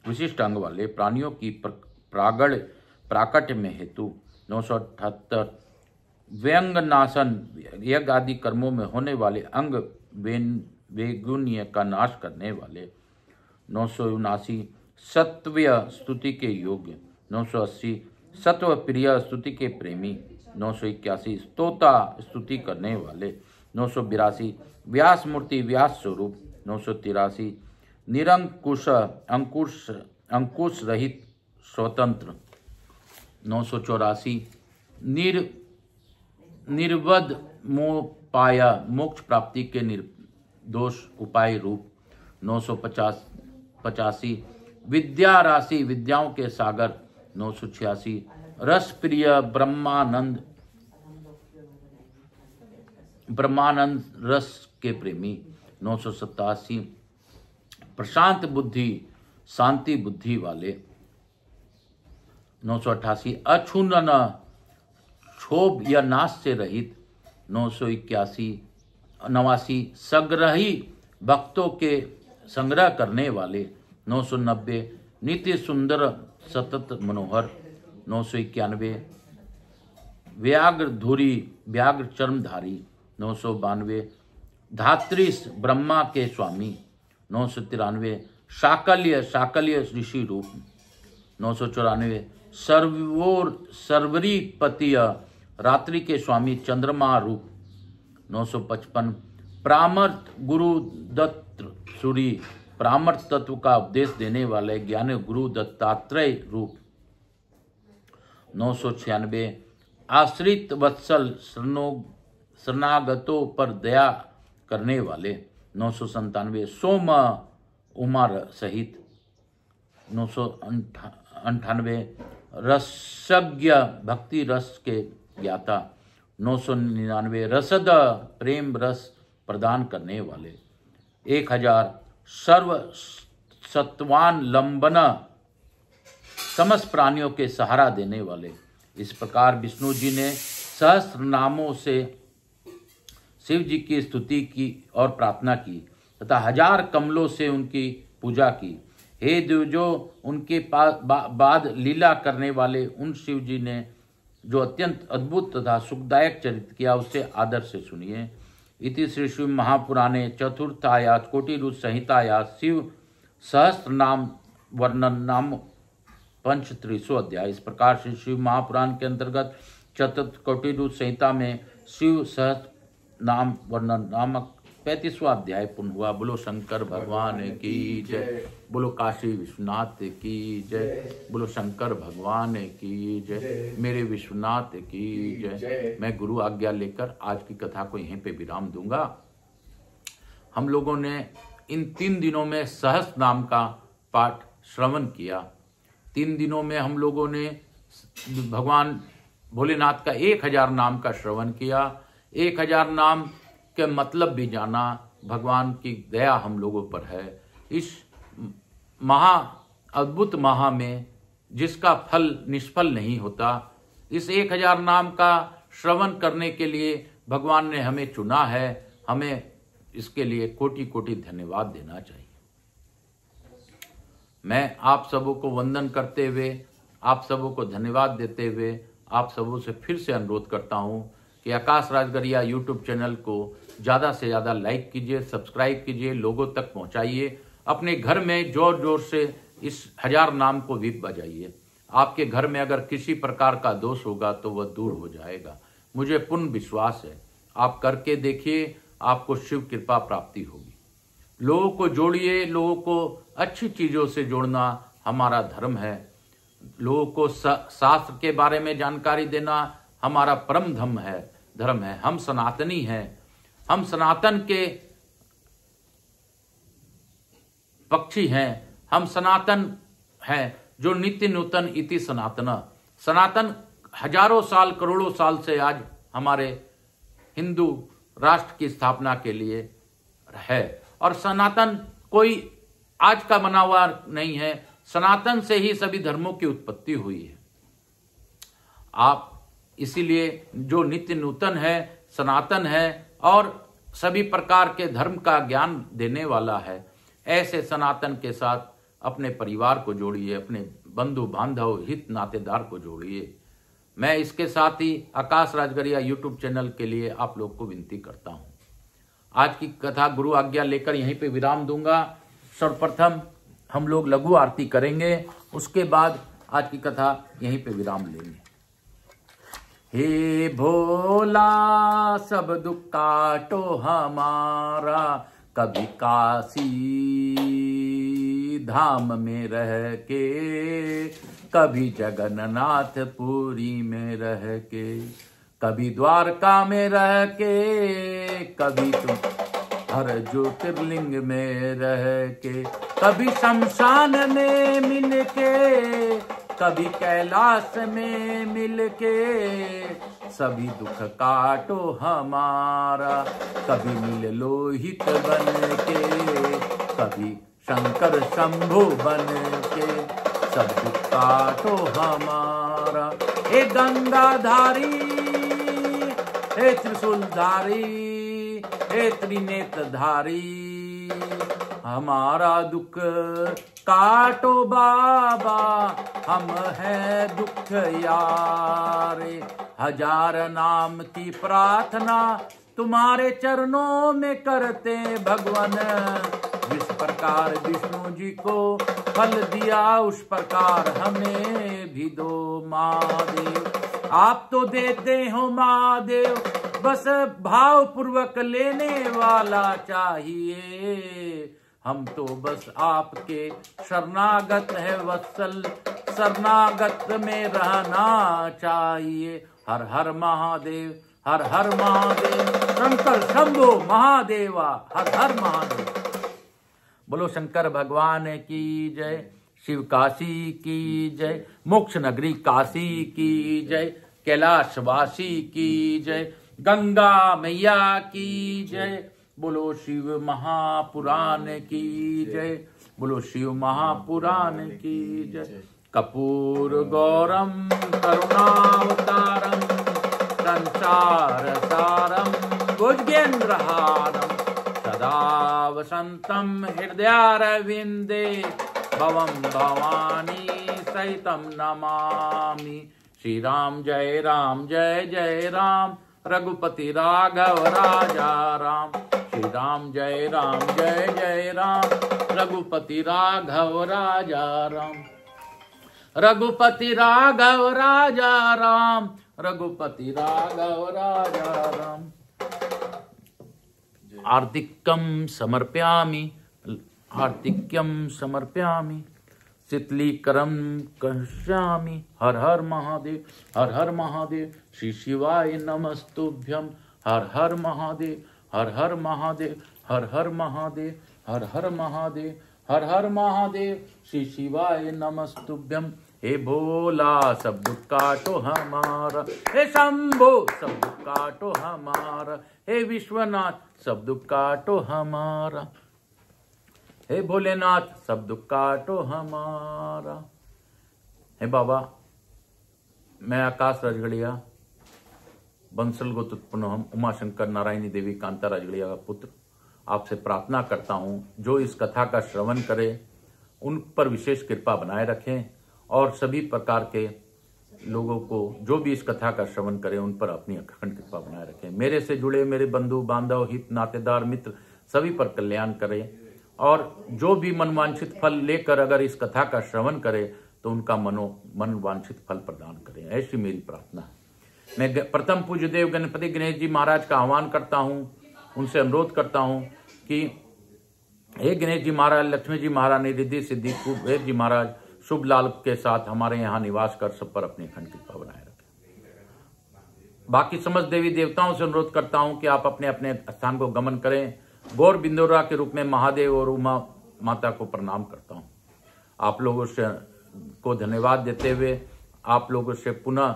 विशिष्ट अंग वाले प्राणियों की प्राकट्य में हेतु। 978 व्यंगनाशन, यज्ञ आदि कर्मों में होने वाले अंग वेगुण्य का नाश करने वाले। 979 सत्व्य स्तुति के योग्य। 980 सत्व प्रिय स्तुति के प्रेमी। 981 स्तोता स्तुति करने वाले। 982 व्यास मूर्ति व्यास स्वरूप। 983 निरंकुश अंकुश रहित स्वतंत्र। 984 निर्वध मोपाया, मोक्ष प्राप्ति के निर्दोष उपाय रूप। 985 विद्या राशि, विद्याओं के सागर। 986 रस प्रिय ब्रह्मानंद रस के प्रेमी। 987 प्रशांत बुद्धि, शांति बुद्धि वाले। 988 अछूनन, क्षोभ या नाश से रहित। 989 सग्रही, भक्तों के संग्रह करने वाले। 990 नित्य सुंदर सतत मनोहर। 991 व्याघ्र धुरी, व्याघ्र चर्मधारी। 992 धात्रीस, ब्रह्मा के स्वामी। 993 शाकल्य ऋषि रूप। 994 सर्वरी पतिय, रात्रि के स्वामी चंद्रमा रूप। 955 प्रामर्थ गुरु दत्त सूरी, प्रामर्थ तत्व का उपदेश देने वाले ज्ञानी गुरु दत्तात्रेय रूप। 996 आश्रित वत्सल, शरणागतों पर दया करने वाले। 997 सोम उमा सहित। 998 रसज्ञ, भक्ति रस के ज्ञाता। 999 रसद, प्रेम रस प्रदान करने वाले। 1000 सर्व सत्वान लंबन, समस्त प्राणियों के सहारा देने वाले। इस प्रकार विष्णु जी ने सहस्त्र नामों से शिव जी की स्तुति की और प्रार्थना की तथा 1000 कमलों से उनकी पूजा की। हे देव, जो उनके बाद लीला करने वाले उन शिव जी ने जो अत्यंत अद्भुत तथा सुखदायक चरित्र किया, उससे आदर से सुनिए। इति श्री शिव महापुराणे चतुर्थाया कोटिरुद्र संहिताया शिव सहस्त्र नाम वर्णन नाम पंचत्रिशो अध्याय। इस प्रकार से शिव महापुराण के अंतर्गत चतुर्थ कोटिरुद्र संहिता में शिव सहस्त्र नाम वर्णन नामक 35वां अध्याय पूर्ण हुआ। बोलो शंकर भगवान की जय, बोलो काशी विश्वनाथ की जय, बोलो शंकर भगवान की जय, मेरे विश्वनाथ की जय। मैं गुरु आज्ञा लेकर आज की कथा को यहीं पे विराम दूंगा। हम लोगों ने इन 3 दिनों में सहस्त्र नाम का पाठ श्रवण किया। 3 दिनों में हम लोगों ने भगवान भोलेनाथ का 1000 नाम का श्रवण किया। 1000 नाम के मतलब भी जाना। भगवान की दया हम लोगों पर है। इस अद्भुत महा में जिसका फल निष्फल नहीं होता, इस 1000 नाम का श्रवण करने के लिए भगवान ने हमें चुना है। हमें इसके लिए कोटि कोटि धन्यवाद देना चाहिए। मैं आप सबों को वंदन करते हुए, आप सबों को धन्यवाद देते हुए, आप सबों से फिर से अनुरोध करता हूं कि आकाश राजगरिया यूट्यूब चैनल को ज़्यादा से ज़्यादा लाइक कीजिए, सब्सक्राइब कीजिए, लोगों तक पहुंचाइए। अपने घर में जोर जोर से इस 1000 नाम को भी बजाइए। आपके घर में अगर किसी प्रकार का दोष होगा तो वह दूर हो जाएगा। मुझे पूर्ण विश्वास है, आप करके देखिए, आपको शिव कृपा प्राप्ति होगी। लोगों को जोड़िए, लोगों को अच्छी चीज़ों से जोड़ना हमारा धर्म है। लोगों को शास्त्र के बारे में जानकारी देना हमारा परम धर्म है। हम सनातनी हैं, हम सनातन के पक्षी हैं। हम सनातन हैं जो नित्य नूतन इति सनातन। सनातन हजारों साल करोड़ों साल से आज हमारे हिंदू राष्ट्र की स्थापना के लिए है। और सनातन कोई आज का बना हुआ नहीं है, सनातन से ही सभी धर्मों की उत्पत्ति हुई है। आप इसीलिए जो नित्य नूतन है, सनातन है और सभी प्रकार के धर्म का ज्ञान देने वाला है, ऐसे सनातन के साथ अपने परिवार को जोड़िए, अपने बंधु बांधव हित नातेदार को जोड़िए। मैं इसके साथ ही आकाश राजगढ़िया यूट्यूब चैनल के लिए आप लोग को विनती करता हूं। आज की कथा गुरु आज्ञा लेकर यहीं पे विराम दूंगा। सर्वप्रथम हम लोग लघु आरती करेंगे, उसके बाद आज की कथा यहीं पे विराम लेंगे। हे भोला सब दुख काटो हमारा, कभी काशी धाम में रह के, कभी जगन्नाथ पुरी में रह के, कभी द्वारका में रह के, कभी तुम हर ज्योतिर्लिंग में रह के, कभी शमशान में मिल के, कभी कैलाश में मिल के, सभी दुख काटो हमारा, कभी मिल लोहित बन के, कभी शंकर शंभु बन के, सब दुख काटो हमारा। हे गंगाधारी, हे त्रिशूलधारी, हे त्रिनेत्रधारी, हमारा दुख काटो बाबा, हम है दुख यारे। हजार नाम की प्रार्थना तुम्हारे चरणों में करते भगवान, जिस प्रकार विष्णु जी को फल दिया उस प्रकार हमें भी दो महादेव। आप तो देते हो महादेव, बस भाव पूर्वक लेने वाला चाहिए। हम तो बस आपके शरणागत है वत्सल, शरणागत में रहना चाहिए। हर हर महादेव, हर हर महादेव, शंकर शंभो महादेवा, हर हर महादेव। बोलो शंकर भगवान की जय, शिव काशी की जय, मोक्ष नगरी काशी की जय, कैलाशवासी की जय, गंगा मैया की जय। बोलो शिव महापुराण की जय, बोलो शिव महापुराण की जय। कपूर गौरम करुणावतारम, संसार सारम भुजगेन्द्रहारम, सदा वसंतम हृदयारविंदे, भवम भवानी सहितम नमामि। श्री राम जय राम जय जय राम, रघुपति राघव राजा राम। श्री राम जय जय राम, रघुपति राघव राजा राम। रघुपति राघव राजा राम, रघुपति राघव राजा राम। आर्तिक्यम समर्पयामि, आर्तिक्यम समर्पयामि, शीतलीकरम करिष्यामि। हर हर महादेव, हर हर महादेव। श्री शिवाय नमस्तुभ्यम। हर हर महादेव, हर हर महादेव, हर हर महादेव, हर हर महादेव, हर हर महादेव। श्री शिवाय नमस्तुभ्यम। हे भोला सब दुख काटो हमारा, हे शंभो सब दुख काटो हमारा, हे विश्वनाथ सब दुख काटो हमारा, हे भोलेनाथ सब दुख काटो हमारा। हे बाबा, मैं आकाश राजगढ़िया, बंसल गोत्रोत्पन्न उमाशंकर नारायणी देवी कांता राजगढ़िया का पुत्र, आपसे प्रार्थना करता हूँ, जो इस कथा का श्रवण करे उन पर विशेष कृपा बनाए रखें, और सभी प्रकार के लोगों को जो भी इस कथा का श्रवण करें उन पर अपनी अखंड कृपा बनाए रखें। मेरे से जुड़े मेरे बंधु बांधव हित नातेदार मित्र सभी पर कल्याण करें, और जो भी मनवांछित फल लेकर अगर इस कथा का श्रवण करे तो उनका मन वांछित फल प्रदान करें, ऐसी मेरी प्रार्थना है। मैं प्रथम पूज्य देव गणपति गणेश जी महाराज का आह्वान करता हूँ, उनसे अनुरोध करता हूँ कि हे गणेश जी महाराज, लक्ष्मी जी महारानी, रिद्धि सिद्धि कुबेर जी महाराज शुभ लाभ के साथ हमारे यहाँ निवास कर सब पर अपनी अखंड कृपा बनाए रखें। बाकी समस्त देवी देवताओं से अनुरोध करता हूँ कि आप अपने अपने स्थान को गमन करें। गौर बिंदोरा के रूप में महादेव और उमा माता को प्रणाम करता हूँ। आप लोगों से को धन्यवाद देते हुए आप लोगों से पुनः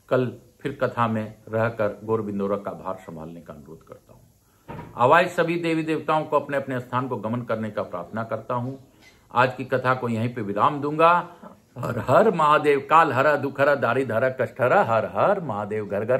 कल फिर कथा में रहकर गौरबिंदोरा का भार संभालने का अनुरोध करता हूँ। आवाज सभी देवी देवताओं को अपने अपने स्थान को गमन करने का प्रार्थना करता हूँ। आज की कथा को यहीं पे विराम दूंगा। हर हर महादेव, काल हरा, दुख हरा, दारिद्र हरा, कष्ट हरा, हर हर महादेव। घर घर